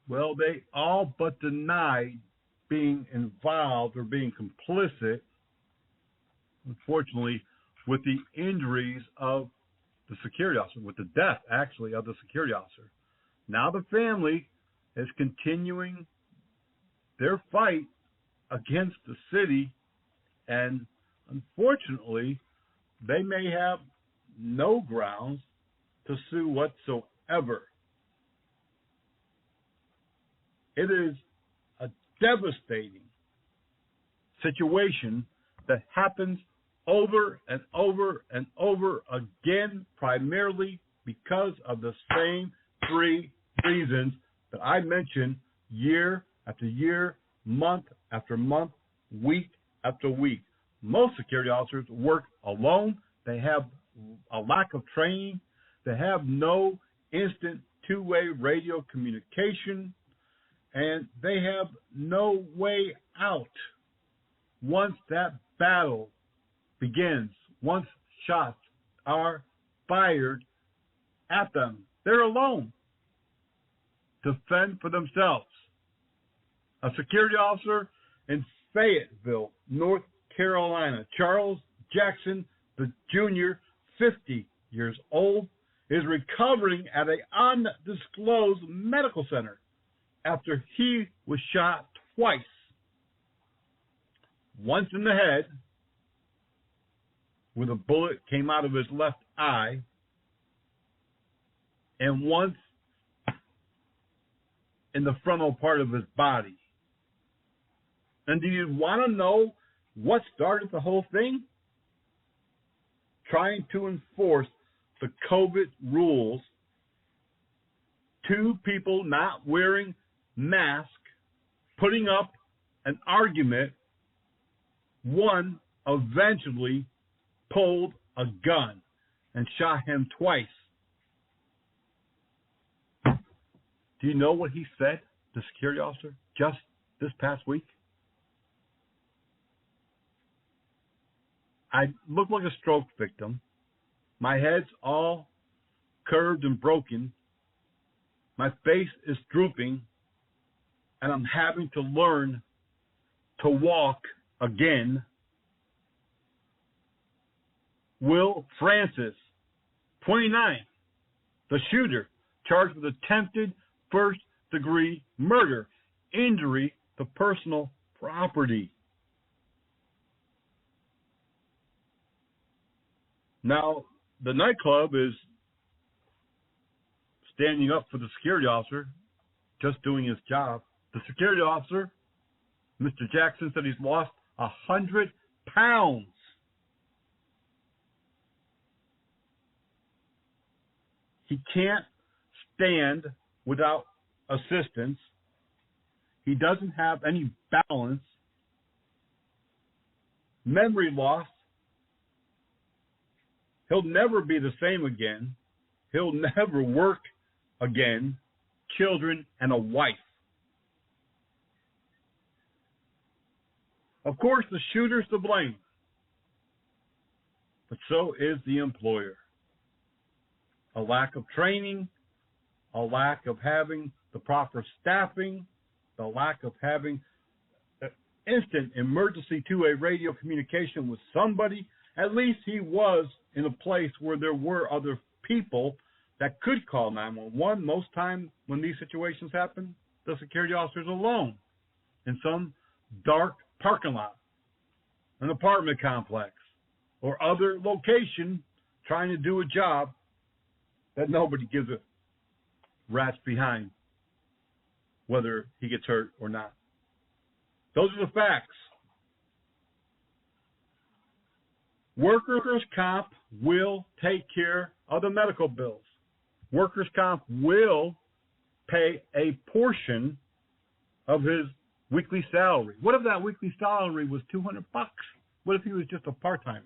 well, they all but denied being involved or being complicit, unfortunately, with the injuries of the security officer, with the death, actually, of the security officer. Now the family is continuing their fight against the city, and unfortunately, they may have no grounds to sue whatsoever. It is a devastating situation that happens over and over and over again, primarily because of the same three reasons that I mentioned year after year, month after month, week after week. Most security officers work alone. They have a lack of training. They have no instant two-way radio communication, and they have no way out once that battle begins, once shots are fired at them. They're alone to fend for themselves. A security officer in Fayetteville, North Carolina, Charles Jackson, the Jr., 50 years old, is recovering at an undisclosed medical center after he was shot twice. Once in the head, where the bullet came out of his left eye, and once in the frontal part of his body. And do you want to know what started the whole thing? Trying to enforce the COVID rules. Two people not wearing masks, putting up an argument. One eventually pulled a gun and shot him twice. Do you know what he said, the security officer, just this past week? I look like a stroke victim. My head's all curved and broken. My face is drooping, and I'm having to learn to walk again. Will Francis, 29, the shooter, charged with attempted first-degree murder, injury to personal property. Now, the nightclub is standing up for the security officer, just doing his job. The security officer, Mr. Jackson, said he's lost 100 pounds. He can't stand without assistance. He doesn't have any balance. Memory loss. He'll never be the same again. He'll never work again. Children and a wife. Of course, the shooter's to blame, but so is the employer. A lack of training, a lack of having the proper staffing, the lack of having instant emergency two-way radio communication with somebody. At least he was in a place where there were other people that could call 911. Most time when these situations happen, the security officer's alone in some dark parking lot, an apartment complex, or other location trying to do a job that nobody gives a rat's behind whether he gets hurt or not. Those are the facts. Workers' comp will take care of the medical bills. Workers' comp will pay a portion of his weekly salary. What if that weekly salary was $200? What if he was just a part-timer?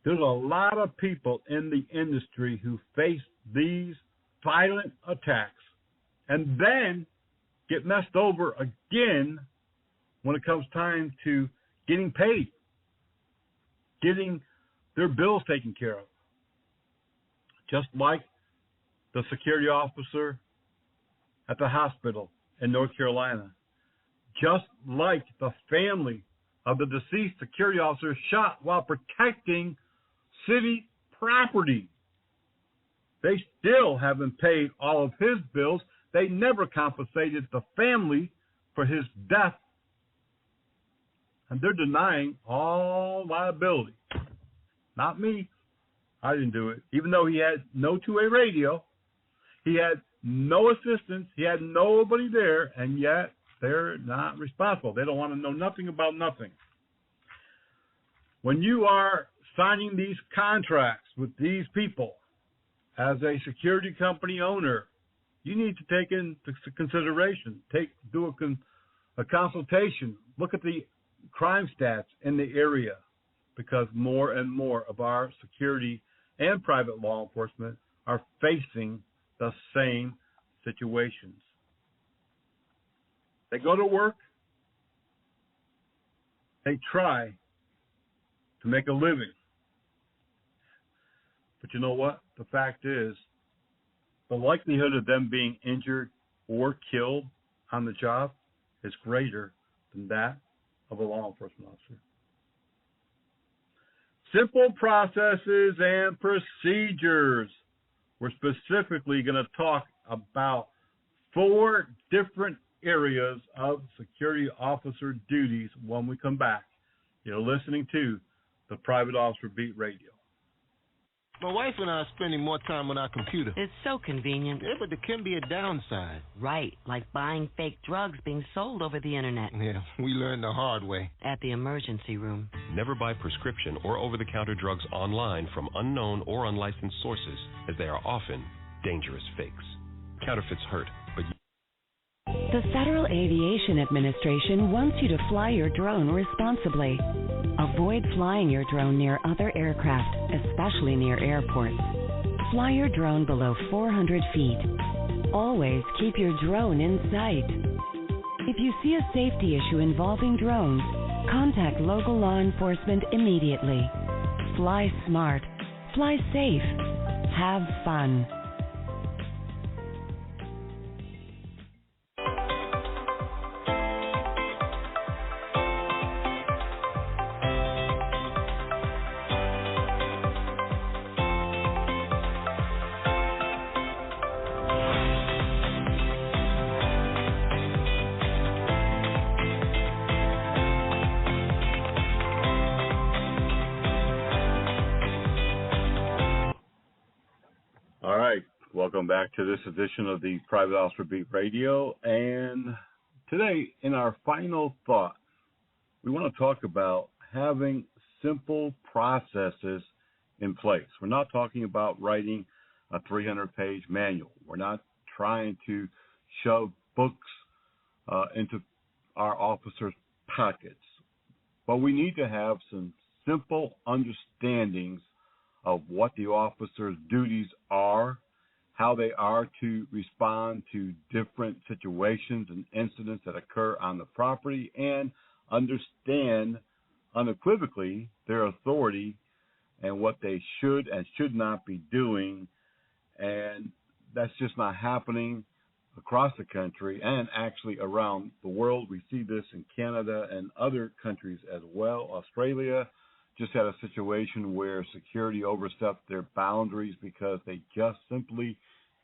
There's a lot of people in the industry who face these violent attacks and then get messed over again when it comes time to getting paid, getting their bills taken care of. Just like the security officer at the hospital in North Carolina. Just like the family of the deceased security officer shot while protecting city property. They still haven't paid all of his bills. They never compensated the family for his death. And they're denying all liability. Not me. I didn't do it. Even though he had no two-way radio, he had no assistance, he had nobody there, and yet they're not responsible. They don't want to know nothing about nothing. When you are signing these contracts with these people as a security company owner, you need to take into consideration, do a consultation, look at the crime stats in the area, because more and more of our security and private law enforcement are facing the same situations. They go to work, they try to make a living. But you know what? The fact is, the likelihood of them being injured or killed on the job is greater than that of a law enforcement officer. Simple processes and procedures. We're specifically going to talk about 4 different areas of security officer duties when we come back. You're listening to the Private Officer Beat Radio. My wife and I are spending more time on our computer. It's so convenient. Yeah, but there can be a downside. Right, like buying fake drugs being sold over the internet. Yeah, we learned the hard way. At the emergency room. Never buy prescription or over-the-counter drugs online from unknown or unlicensed sources, as they are often dangerous fakes. Counterfeits hurt, but The Federal Aviation Administration wants you to fly your drone responsibly. Avoid flying your drone near other aircraft, especially near airports. Fly your drone below 400 feet. Always keep your drone in sight. If you see a safety issue involving drones, contact local law enforcement immediately. Fly smart. Fly safe. Have fun. Welcome back to this edition of the Private Officer Beat Radio. And today, in our final thought, we want to talk about having simple processes in place. We're not talking about writing a 300-page manual. We're not trying to shove books into our officers' pockets. But we need to have some simple understandings of what the officer's duties are, how they are to respond to different situations and incidents that occur on the property, and understand unequivocally their authority and what they should and should not be doing. And that's just not happening across the country and actually around the world. We see this in Canada and other countries as well. Australia just had a situation where security overstepped their boundaries because they just simply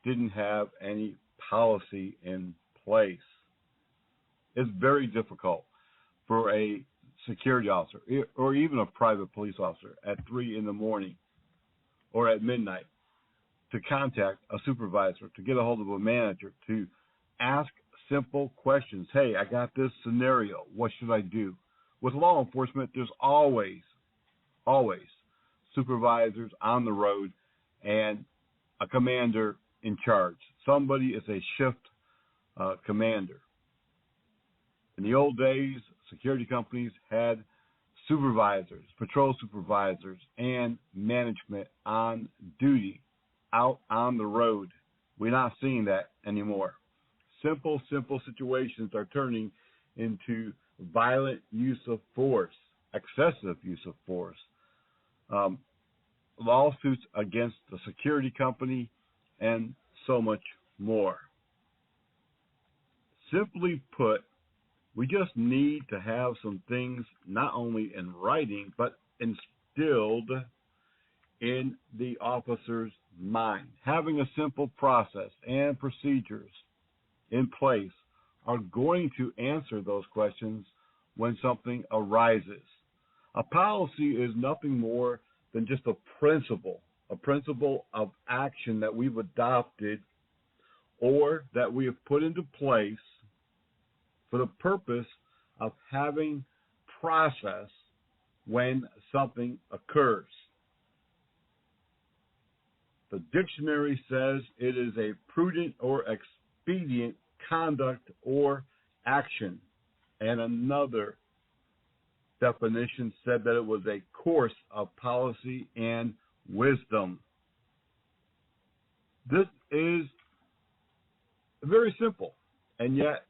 didn't have any policy in place. It's very difficult for a security officer or even a private police officer at 3 a.m. or at midnight to contact a supervisor, to get a hold of a manager, to ask simple questions. Hey, I got this scenario. What should I do? With law enforcement, there's always supervisors on the road and a commander in charge. Somebody is a shift commander. In the old days, security companies had supervisors, patrol supervisors, and management on duty out on the road. We're not seeing that anymore. Simple situations are turning into violent use of force, excessive use of force, lawsuits against the security company, and so much more. Simply put, we just need to have some things not only in writing, but instilled in the officer's mind. Having a simple process and procedures in place are going to answer those questions when something arises. A policy is nothing more than just a principle of action that we've adopted or that we have put into place for the purpose of having process when something occurs. The dictionary says it is a prudent or expedient conduct or action. And another definition said that it was a course of policy and wisdom. This is very simple, and yet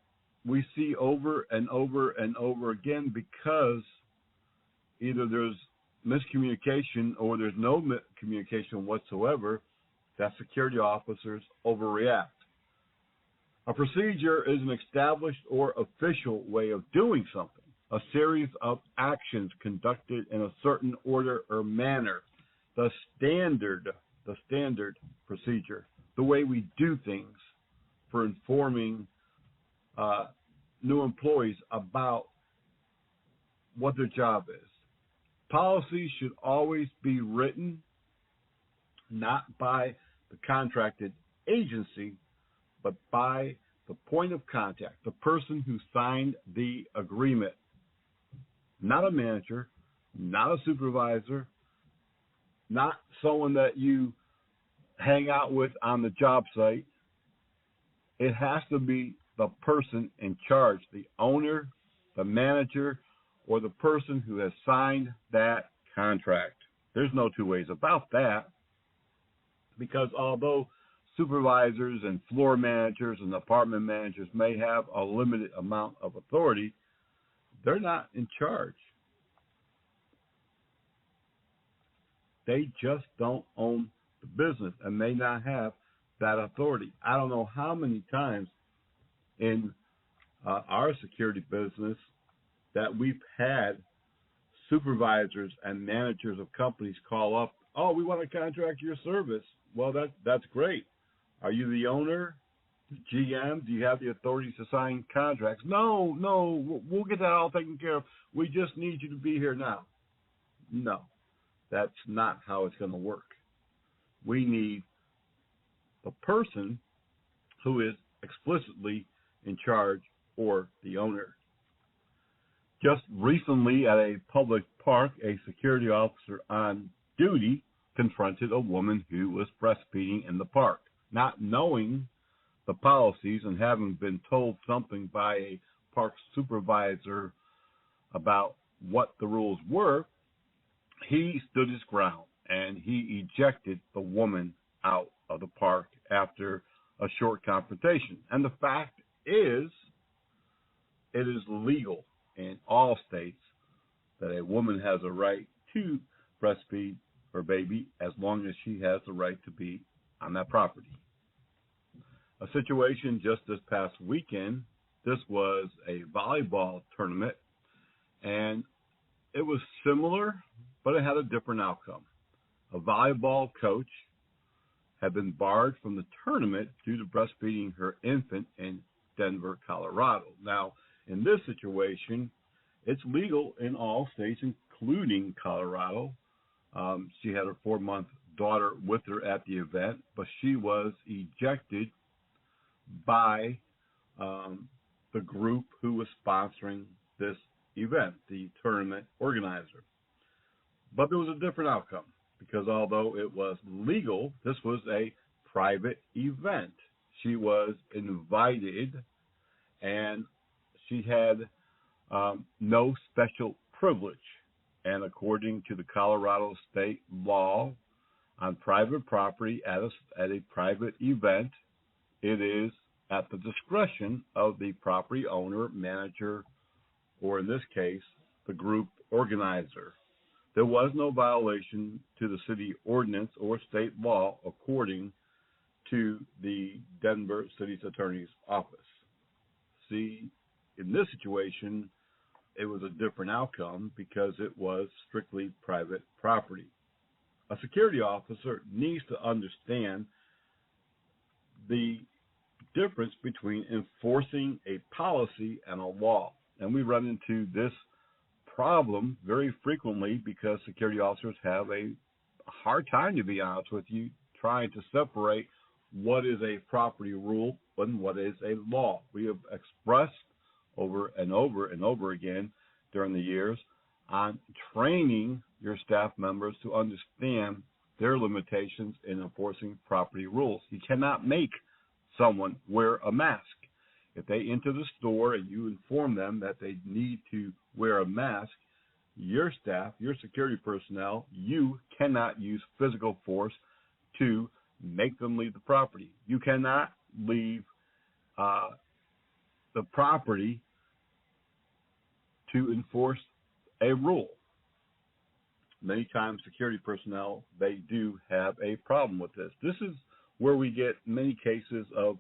we see over and over and over again, because either there's miscommunication or there's no communication whatsoever, that security officers overreact. A procedure is an established or official way of doing something, a series of actions conducted in a certain order or manner. The standard procedure, the way we do things for informing new employees about what their job is. Policies should always be written not by the contracted agency, but by the point of contact, the person who signed the agreement. Not a manager, not a supervisor, not someone that you hang out with on the job site. It has to be the person in charge, the owner, the manager, or the person who has signed that contract. There's no two ways about that, because although supervisors and floor managers and apartment managers may have a limited amount of authority, they're not in charge. They just don't own the business and may not have that authority. I don't know how many times in our security business that we've had supervisors and managers of companies call up, oh, we want to contract your service. Well, that's great. Are you the owner, the GM? Do you have the authority to sign contracts? No, we'll get that all taken care of. We just need you to be here now. No, that's not how it's going to work. We need the person who is explicitly in charge or the owner. Just recently at a public park, a security officer on duty confronted a woman who was breastfeeding in the park. Not knowing the policies and having been told something by a park supervisor about what the rules were, he stood his ground and he ejected the woman out of the park after a short confrontation. And the fact is, it is legal in all states that a woman has a right to breastfeed her baby as long as she has the right to be on that property. A situation just this past weekend, this was a volleyball tournament, and it was similar, but it had a different outcome. A volleyball coach had been barred from the tournament due to breastfeeding her infant in Denver, Colorado. Now, in this situation, it's legal in all states, including Colorado. She had her 4-month daughter with her at the event, but she was ejected by the group who was sponsoring this event, the tournament organizer. But there was a different outcome, because although it was legal, this was a private event. She was invited, and she had no special privilege. And according to the Colorado state law on private property at a private event, it is at the discretion of the property owner, manager, or in this case, the group organizer. There was no violation to the city ordinance or state law according to the Denver City's Attorney's Office. See, in this situation, it was a different outcome because it was strictly private property. A security officer needs to understand the difference between enforcing a policy and a law. And we run into this problem very frequently because security officers have a hard time, to be honest with you, trying to separate what is a property rule and what is a law. We have expressed over and over and over again during the years on training your staff members to understand their limitations in enforcing property rules. You cannot make someone wear a mask. If they enter the store and you inform them that they need to wear a mask, your staff, your security personnel, you cannot use physical force to make them leave the property. You cannot leave the property to enforce a rule. Many times security personnel, they do have a problem with this. This is where we get many cases of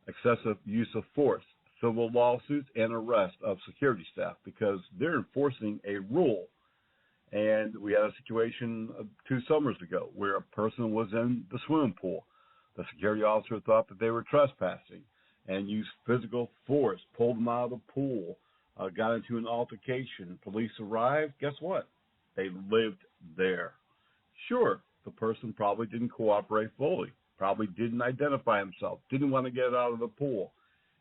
excessive use of force, civil lawsuits, and arrest of security staff because they're enforcing a rule. And we had a situation 2 summers ago where a person was in the swimming pool. The security officer thought that they were trespassing and used physical force, pulled them out of the pool, got into an altercation. Police arrived. Guess what? They lived there. Sure, the person probably didn't cooperate fully, probably didn't identify himself, didn't want to get out of the pool.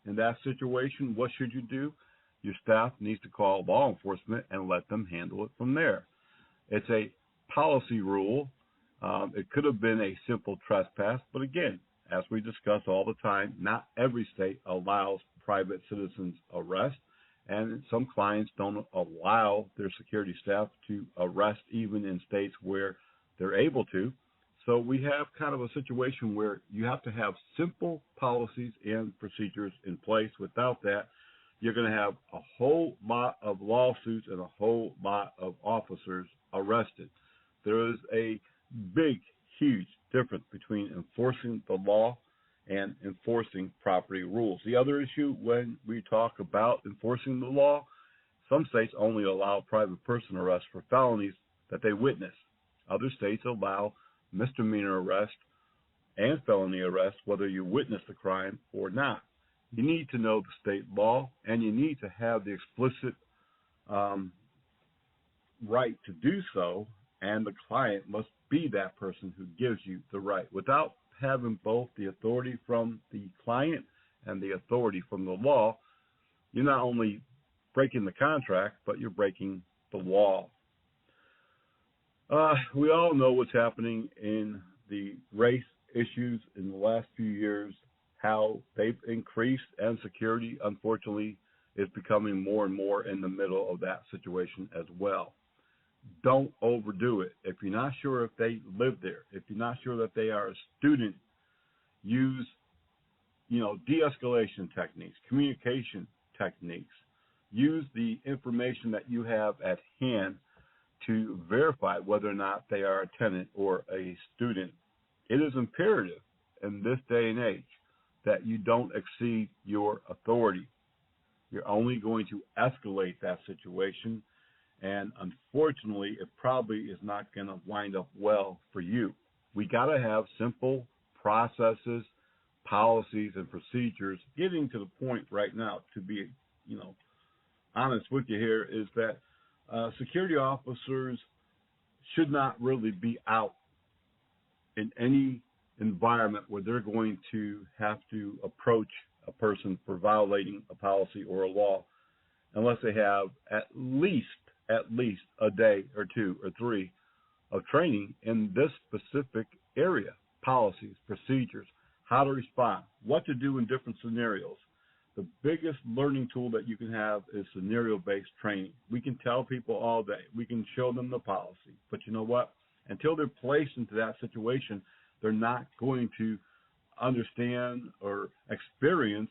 In that situation, what should you do? Your staff needs to call law enforcement and let them handle it from there. It's a policy rule. It could have been a simple trespass, but again, as we discuss all the time, not every state allows private citizens arrest, and some clients don't allow their security staff to arrest even in states where they're able to. So we have kind of a situation where you have to have simple policies and procedures in place. Without that, you're going to have a whole lot of lawsuits and a whole lot of officers arrested. There is a big, huge difference between enforcing the law and enforcing property rules. The other issue when we talk about enforcing the law, some states only allow private person arrest for felonies that they witness. Other states allow misdemeanor arrest and felony arrest whether you witness the crime or not. You need to know the state law, and you need to have the explicit right to do so, and the client must be that person who gives you the right. Without having both the authority from the client and the authority from the law, you're not only breaking the contract, but you're breaking the law. We all know what's happening in the race issues in the last few years, how they've increased, and security, unfortunately, is becoming more and more in the middle of that situation as well. Don't overdo it. If you're not sure if they live there, if you're not sure that they are a student, use, de-escalation techniques, communication techniques. Use the information that you have at hand to verify whether or not they are a tenant or a student. It is imperative in this day and age that you don't exceed your authority. You're only going to escalate that situation, and unfortunately, it probably is not going to wind up well for you. We got to have simple processes, policies, and procedures. Getting to the point right now, to be, honest with you here, is that security officers should not really be out in any environment where they're going to have to approach a person for violating a policy or a law unless they have at least a day or two or three of training in this specific area, policies, procedures, how to respond, what to do in different scenarios. The biggest learning tool that you can have is scenario-based training. We can tell people all day. We can show them the policy. But you know what? Until they're placed into that situation, they're not going to understand or experience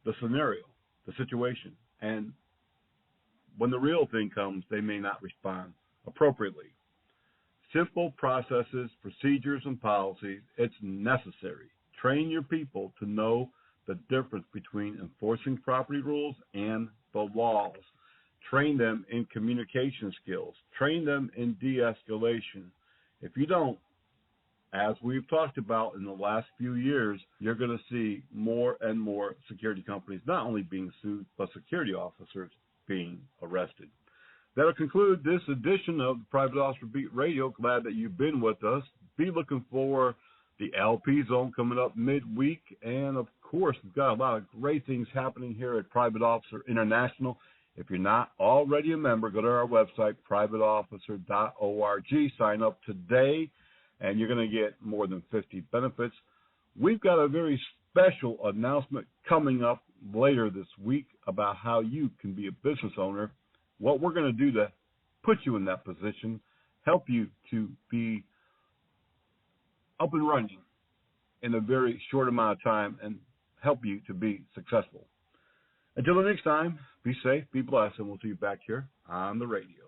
the scenario, the situation. And when the real thing comes, they may not respond appropriately. Simple processes, procedures, and policies, it's necessary. Train your people to know the difference between enforcing property rules and the laws. Train them in communication skills. Train them in de-escalation. If you don't, as we've talked about in the last few years, you're going to see more and more security companies not only being sued, but security officers being arrested. That'll conclude this edition of the Private Officer Beat Radio. Glad that you've been with us. Be looking for the LP Zone coming up midweek. And, of course, we've got a lot of great things happening here at Private Officer International. If you're not already a member, go to our website, privateofficer.org. Sign up today, and you're going to get more than 50 benefits. We've got a very special announcement coming up later this week about how you can be a business owner, what we're going to do to put you in that position, help you to be up and running in a very short amount of time, and help you to be successful. Until the next time, be safe, be blessed, and we'll see you back here on the radio.